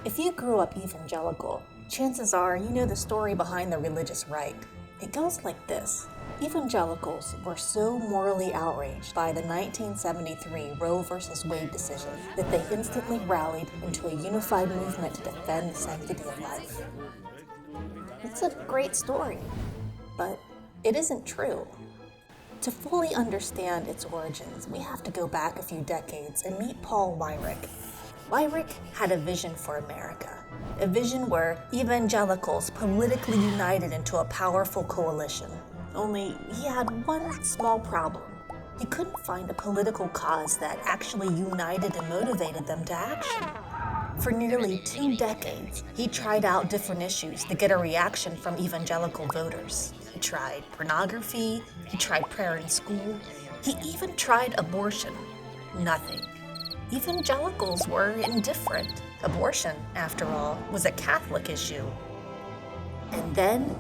If you grew up evangelical, chances are you know the story behind the religious right. It goes like this. Evangelicals were so morally outraged by the 1973 Roe v. Wade decision that they instantly rallied into a unified movement to defend the sanctity of life. It's a great story, but it isn't true. To fully understand its origins, we have to go back a few decades and meet Paul Weyrich. Weyrich had a vision for America, a vision where evangelicals politically united into a powerful coalition. Only he had one small problem. He couldn't find a political cause that actually united and motivated them to action. For nearly 2 decades, he tried out different issues to get a reaction from evangelical voters. He tried pornography, he tried prayer in school, he even tried abortion. Nothing. Evangelicals were indifferent. Abortion, after all, was a Catholic issue. And then,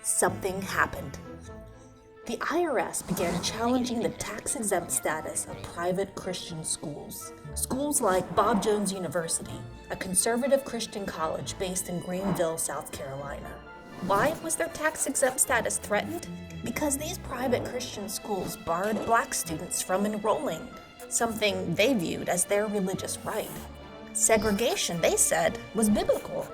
something happened. The IRS began challenging the tax-exempt status of private Christian schools. Schools like Bob Jones University, a conservative Christian college based in Greenville, South Carolina. Why was their tax-exempt status threatened? Because these private Christian schools barred black students from enrolling, something they viewed as their religious right. Segregation, they said, was biblical.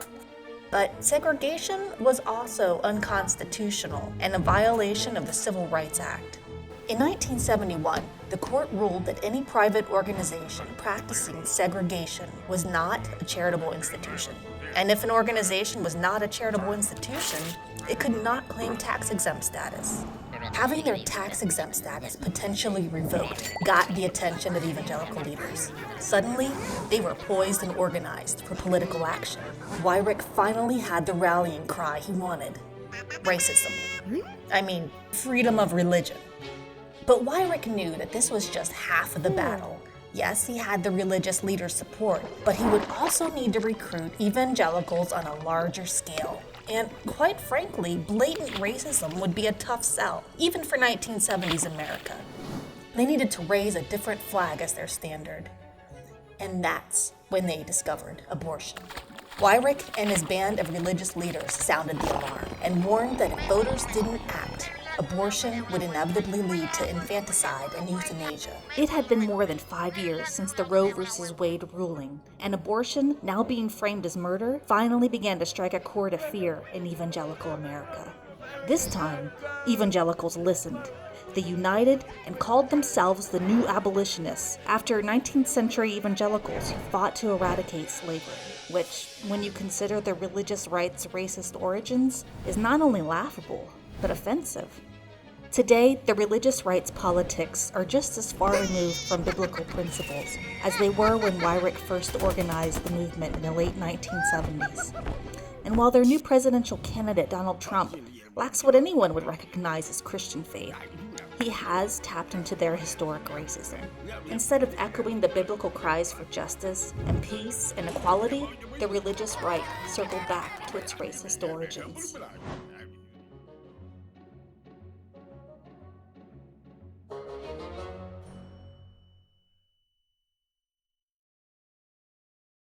But segregation was also unconstitutional and a violation of the Civil Rights Act. In 1971, the court ruled that any private organization practicing segregation was not a charitable institution. And if an organization was not a charitable institution, it could not claim tax-exempt status. Having their tax-exempt status potentially revoked got the attention of evangelical leaders. Suddenly, they were poised and organized for political action. Weyrich finally had the rallying cry he wanted. Racism. I mean, freedom of religion. But Weyrich knew that this was just half of the battle. Yes, he had the religious leaders' support, but he would also need to recruit evangelicals on a larger scale. And quite frankly, blatant racism would be a tough sell, even for 1970s America. They needed to raise a different flag as their standard. And that's when they discovered abortion. Weyrich and his band of religious leaders sounded the alarm and warned that if voters didn't act, abortion would inevitably lead to infanticide and euthanasia. It had been more than 5 years since the Roe v. Wade ruling, and abortion, now being framed as murder, finally began to strike a chord of fear in evangelical America. This time, evangelicals listened. They united and called themselves the New Abolitionists after 19th century evangelicals who fought to eradicate slavery, which, when you consider their religious right's racist origins, is not only laughable, but offensive. Today, the religious rights politics are just as far removed from biblical principles as they were when Weyrich first organized the movement in the late 1970s. And while their new presidential candidate, Donald Trump, lacks what anyone would recognize as Christian faith, he has tapped into their historic racism. Instead of echoing the biblical cries for justice and peace and equality, the religious right circled back to its racist origins.